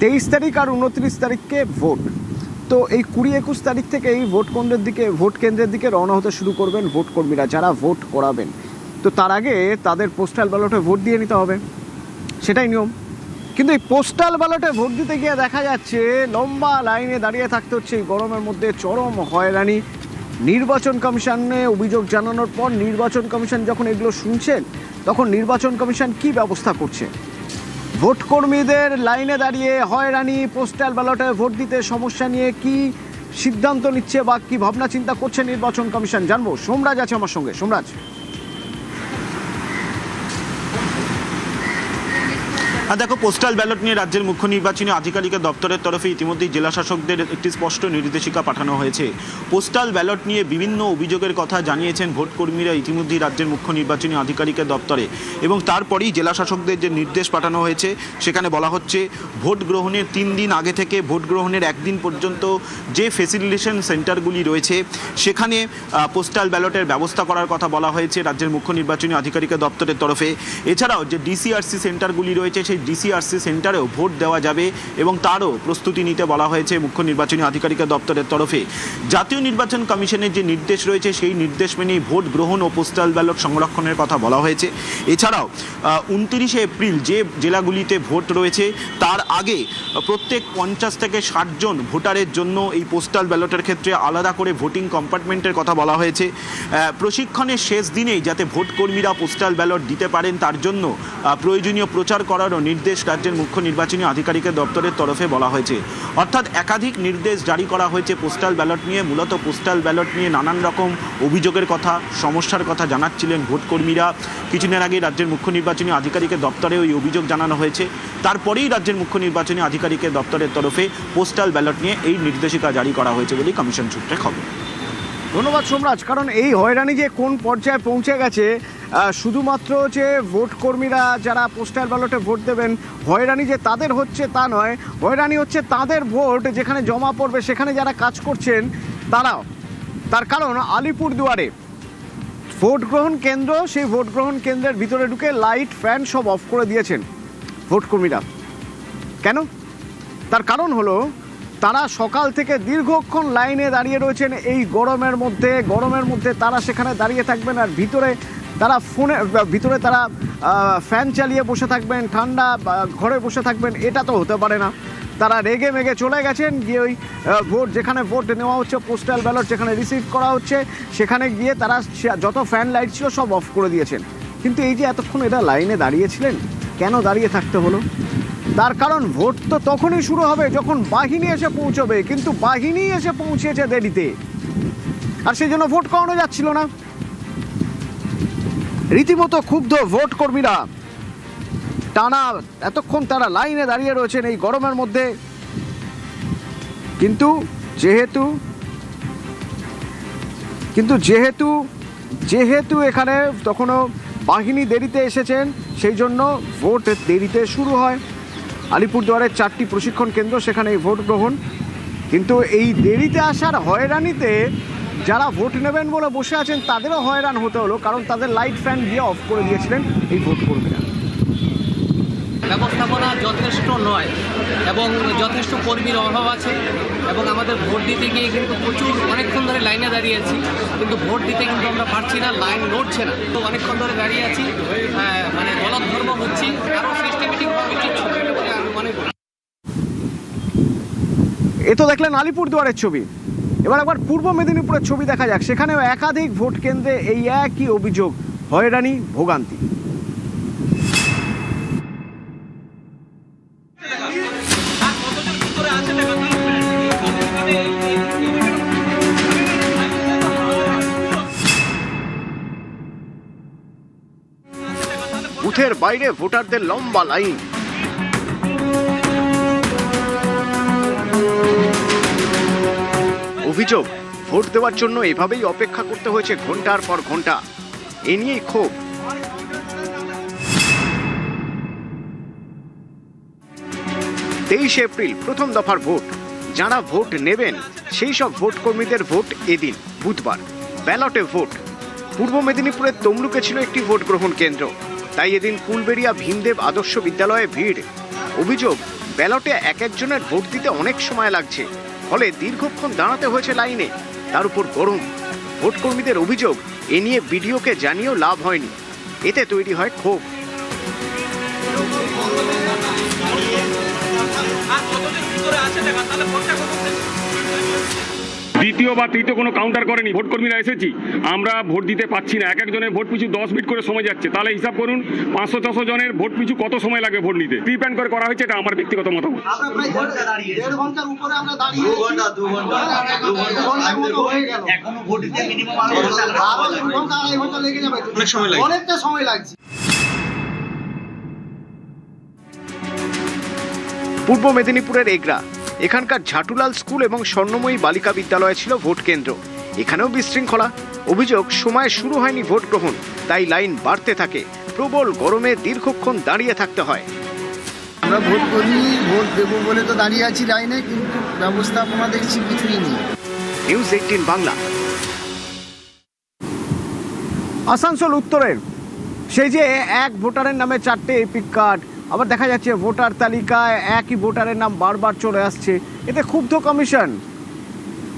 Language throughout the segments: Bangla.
23 তারিখ আর 29 তারিখকে ভোট। তো এই 20-21 তারিখ থেকে এই ভোট কেন্দ্রের দিকে রওনা হতে শুরু করবেন ভোট কর্মীরা, যারা ভোট করাবেন। তো তার আগে তাদের পোস্টাল ব্যালটে ভোট দিয়ে নিতে হবে, সেটাই নিয়ম। কিন্তু এই পোস্টাল ব্যালটে ভোট দিতে গিয়ে দেখা যাচ্ছে লম্বা লাইনে দাঁড়িয়ে থাকতে হচ্ছে এই গরমের মধ্যে, চরম হয়রানি। নির্বাচন কমিশনে অভিযোগ জানানোর পর নির্বাচন কমিশন যখন এগুলো শুনছেন, তখন নির্বাচন কমিশন কি ব্যবস্থা করছে? ভোট কর্মীদের লাইনে দাঁড়িয়ে হয়রানি, পোস্টাল ব্যালটে ভোট দিতে সমস্যা নিয়ে কি সিদ্ধান্ত নিচ্ছে বা কি ভাবনা চিন্তা করছে নির্বাচন কমিশন, জানবো। সোমরাজ আছে আমার সঙ্গে। সোমরাজ, দেখো, পোস্টাল ব্যালট নিয়ে রাজ্যের মুখ্য নির্বাচনী আধিকারিকের দপ্তরের তরফে ইতিমধ্যেই জেলা শাসকদের একটি স্পষ্ট নির্দেশিকা পাঠানো হয়েছে। পোস্টাল ব্যালট নিয়ে বিভিন্ন অভিযোগের কথা জানিয়েছেন ভোট কর্মীরা ইতিমধ্যেই রাজ্যের মুখ্য নির্বাচনী আধিকারিকের দপ্তরে, এবং তারপরেই জেলা শাসকদের যে নির্দেশ পাঠানো হয়েছে সেখানে বলা হচ্ছে ভোট গ্রহণের 3 দিন আগে থেকে ভোট গ্রহণের 1 দিন পর্যন্ত যে ফেসিলিটেশন সেন্টারগুলি রয়েছে সেখানে পোস্টাল ব্যালটের ব্যবস্থা করার কথা বলা হয়েছে রাজ্যের মুখ্য নির্বাচনী আধিকারিকের দপ্তরের তরফে। এছাড়াও যে ডিসিআরসি সেন্টারগুলি রয়েছে সেই ডিসিআরসি সেন্টারেও ভোট দেওয়া যাবে এবং তারও প্রস্তুতি নিতে বলা হয়েছে মুখ্য নির্বাচনী আধিকারিকের দপ্তরের তরফে। জাতীয় নির্বাচন কমিশনের যে নির্দেশ রয়েছে সেই নির্দেশ মেনেই ভোট গ্রহণ ও পোস্টাল ব্যালট সংরক্ষণের কথা বলা হয়েছে। এছাড়াও 29শে এপ্রিল যে জেলাগুলিতে ভোট রয়েছে তার আগে প্রত্যেক 50 থেকে 60 জন ভোটারের জন্য এই পোস্টাল ব্যালটের ক্ষেত্রে আলাদা করে ভোটিং কম্পার্টমেন্টের কথা বলা হয়েছে। প্রশিক্ষণের শেষ দিনেই যাতে ভোট কর্মীরা পোস্টাল ব্যালট দিতে পারেন তার জন্য প্রয়োজনীয় প্রচার করারও নির্দেশ রাজ্যের মুখ্য নির্বাচনী আধিকারিকের দপ্তরের তরফে বলা হয়েছে। অর্থাৎ একাধিক নির্দেশ জারি করা হয়েছে পোস্টাল ব্যালট নিয়ে। মূলত পোস্টাল ব্যালট নিয়ে নানান রকম অভিযোগের কথা, সমস্যার কথা জানাচ্ছিলেন ভোট কর্মীরা। কিছুদিন আগে রাজ্যের মুখ্য নির্বাচনী আধিকারিকের দপ্তরে ওই অভিযোগ জানানো হয়েছে। তারপরেই রাজ্যের মুখ্য নির্বাচনী আধিকারিকের দপ্তরের তরফে পোস্টাল ব্যালট নিয়ে এই নির্দেশিকা জারি করা হয়েছে বলেই কমিশন সূত্রে খবর। ধন্যবাদ সোমরাজ। কারণ এই হয়রানি যে কোন পর্যায়ে পৌঁছে গেছে, শুধুমাত্র যে ভোট কর্মীরা যারা পোস্টাল ব্যালটে ভোট দেবেন হয়রানি যে তাদের হচ্ছে তা নয়, হয়রানি হচ্ছে তাদের ভোট যেখানে জমা পড়বে সেখানে যারা কাজ করছেন তারাও। তার কারণ আলিপুরদুয়ারে ভোট গ্রহণ কেন্দ্র, সেই ভোট গ্রহণ কেন্দ্রের ভিতরে ঢুকে লাইট ফ্যান সব অফ করে দিয়েছেন ভোট কর্মীরা। কেন? তার কারণ হলো তারা সকাল থেকে দীর্ঘক্ষণ লাইনে দাঁড়িয়ে রয়েছেন এই গরমের মধ্যে তারা সেখানে দাঁড়িয়ে থাকবেন আর ভিতরে তারা ফ্যান চালিয়ে বসে থাকবেন, ঠান্ডা ঘরে বসে থাকবেন, এটা তো হতে পারে না। তারা রেগে মেগে চলে গেছেন, গিয়ে ওই যেখানে ভোট নেওয়া হচ্ছে, পোস্টাল ব্যালট যেখানে রিসিভ করা হচ্ছে সেখানে গিয়ে তারা যত ফ্যান লাইট ছিল সব অফ করে দিয়েছেন। কিন্তু এই যে এতক্ষণ এরা লাইনে দাঁড়িয়েছিলেন, কেন দাঁড়িয়ে থাকতে হলো? তার কারণ ভোট তো তখনই শুরু হবে যখন বাহিনী এসে পৌঁছবে, কিন্তু বাহিনী এসে পৌঁছেছে দেরিতে, আর সেই জন্য ভোট করানো যাচ্ছিল না। রীতিমতো ক্ষুব্ধ ভোট কর্মীরা, টানা এতক্ষণ তারা লাইনে দাঁড়িয়ে রয়েছেন এই গরমের মধ্যে। কিন্তু যেহেতু এখানে তখনও বাহিনী দেরিতে এসেছেন, সেই জন্য ভোট দেরিতে শুরু হয়। আলিপুরদুয়ারের 4টি প্রশিক্ষণ কেন্দ্র, সেখানে এই ভোট গ্রহণ। কিন্তু এই দেরিতে আসার হয়রানিতে যারা ভোট নেবেন বলে বসে আছেন তাদেরও হয়রান হতে হলো, কারণ তাদের লাইট ফ্যান দিয়ে অফ করে দিয়েছিলেন এই ভোট কর্মীরা। ব্যবস্থাপনা যথেষ্ট নয় এবং যথেষ্ট কর্মীর অভাব আছে, এবং আমাদের ভোট দিতে গিয়ে কিন্তু অনেকক্ষণ ধরে লাইনে দাঁড়িয়ে আছি, কিন্তু ভোট দিতে কিন্তু আমরা পারছি না, লাইন নড়ছে না। তো অনেকক্ষণ ধরে দাঁড়িয়ে আছি, মানে গলদঘর্ম হচ্ছি, আরও সিস্টেমেটিক হওয়া উচিত ছিল বলে আমি মনে করি। এ তো দেখলেন আলিপুরদুয়ারের ছবি। এবার একবার পূর্ব মেদিনীপুরের ছবি দেখা যাক। সেখানেও একাধিক ভোট কেন্দ্রে এই একই অভিযোগ, হয়রানি, ভোগান্তি। বুথের বাইরে ভোটারদের লম্বা লাইন। অভিযোগ, ভোট দেওয়ার জন্য এভাবেই অপেক্ষা করতে হয়েছে ঘন্টার পর ঘন্টা। এ নিয়েই ক্ষোভ। 23 এপ্রিল প্রথম দফার ভোট। যারা ভোট নেবেন সেই সব ভোট কর্মীদের ভোট এদিন বুধবার। ব্যালটে ভোট। পূর্ব মেদিনীপুরের তমলুকে ছিল একটি ভোট গ্রহণ কেন্দ্র, তাই এদিন কুলবেড়িয়া ভীমদেব আদর্শ বিদ্যালয়ে ভিড়। অভিযোগ, ব্যালটে এক একজনের ভোট দিতে অনেক সময় লাগছে, ফলে দীর্ঘক্ষণ দাঁড়াতে হয়েছে লাইনে। তার উপর গরম। ভোটকর্মীদের অভিযোগ, এ নিয়ে বিডিওকে জানিয়েও লাভ হয়নি। এতে তৈরি হয় ক্ষোভ। দ্বিতীয় বা তৃতীয় কোনো কাউন্টার করেনি, ভোট কর্মীরা এসেছি, আমরা ভোট দিতে পাচ্ছি না। এক একজনের ভোট পিছু 10 মিনিট করে সময় যাচ্ছে। তাহলে হিসাব করুন 500-600 জনের ভোট পিছু কত সময় লাগে ভোট নিতে। প্রিপ্যান করে করা হয়েছে, এটা আমার ব্যক্তিগত মতামত। পূর্ব মেদিনীপুরের এগরা, এখানকার ঝাটুলাল স্কুল এবং স্বর্ণময়ী বালিকা বিদ্যালয় ছিল ভোট কেন্দ্র। এখানেও বিশৃঙ্খলা। অভিযোগ, সময় শুরু হয়নি ভোট গ্রহণ, তাই লাইন বাড়তে থাকে। প্রবল গরমে দীর্ঘক্ষণ দাঁড়িয়ে থাকতে হয়। আমরা ভোট করি, ভোট দেবো বলে তো দাঁড়িয়ে আছি লাইনে, কিন্তু ব্যবস্থাপনা দেখছি কিছুই নেই। নিউজ 18 বাংলা। আসানসোল উত্তরের সেই যে এক ভোটারের নামে 4টে এপিক কার্ড, আবার দেখা যাচ্ছে ভোটার তালিকায় একই ভোটারের নাম বারবার চলে আসছে। এতে ক্ষুব্ধ কমিশন,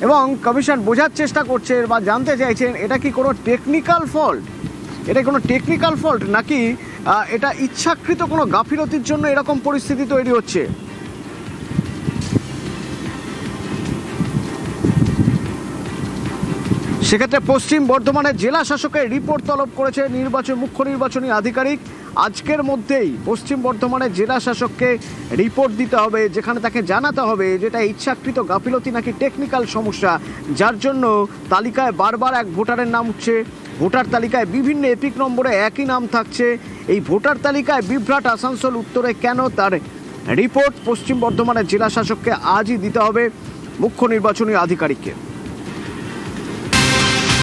এবং কমিশন বোঝার চেষ্টা করছে বা জানতে চাইছেন এটা কি কোনো টেকনিক্যাল ফল্ট, এটা কোনো টেকনিক্যাল ফল্ট নাকি এটা ইচ্ছাকৃত কোনো গাফিলতির জন্য এরকম পরিস্থিতি তৈরি হচ্ছে। সেক্ষেত্রে পশ্চিম বর্ধমানের জেলা শাসকের রিপোর্ট তলব করেছে মুখ্য নির্বাচনী আধিকারিক। আজকের মধ্যেই পশ্চিম বর্ধমানের জেলা শাসককে রিপোর্ট দিতে হবে, যেখানে তাকে জানাতে হবে যেটা ইচ্ছাকৃত গাফিলতি নাকি টেকনিক্যাল সমস্যা, যার জন্য তালিকায় বারবার এক ভোটারের নাম উঠছে। ভোটার তালিকায় বিভিন্ন এপিক নম্বরে একই নাম থাকছে। এই ভোটার তালিকায় বিভ্রাট আসানসোল উত্তরে কেন, তার রিপোর্ট পশ্চিম বর্ধমানের জেলা শাসককে আজই দিতে হবে মুখ্য নির্বাচনী আধিকারিককে।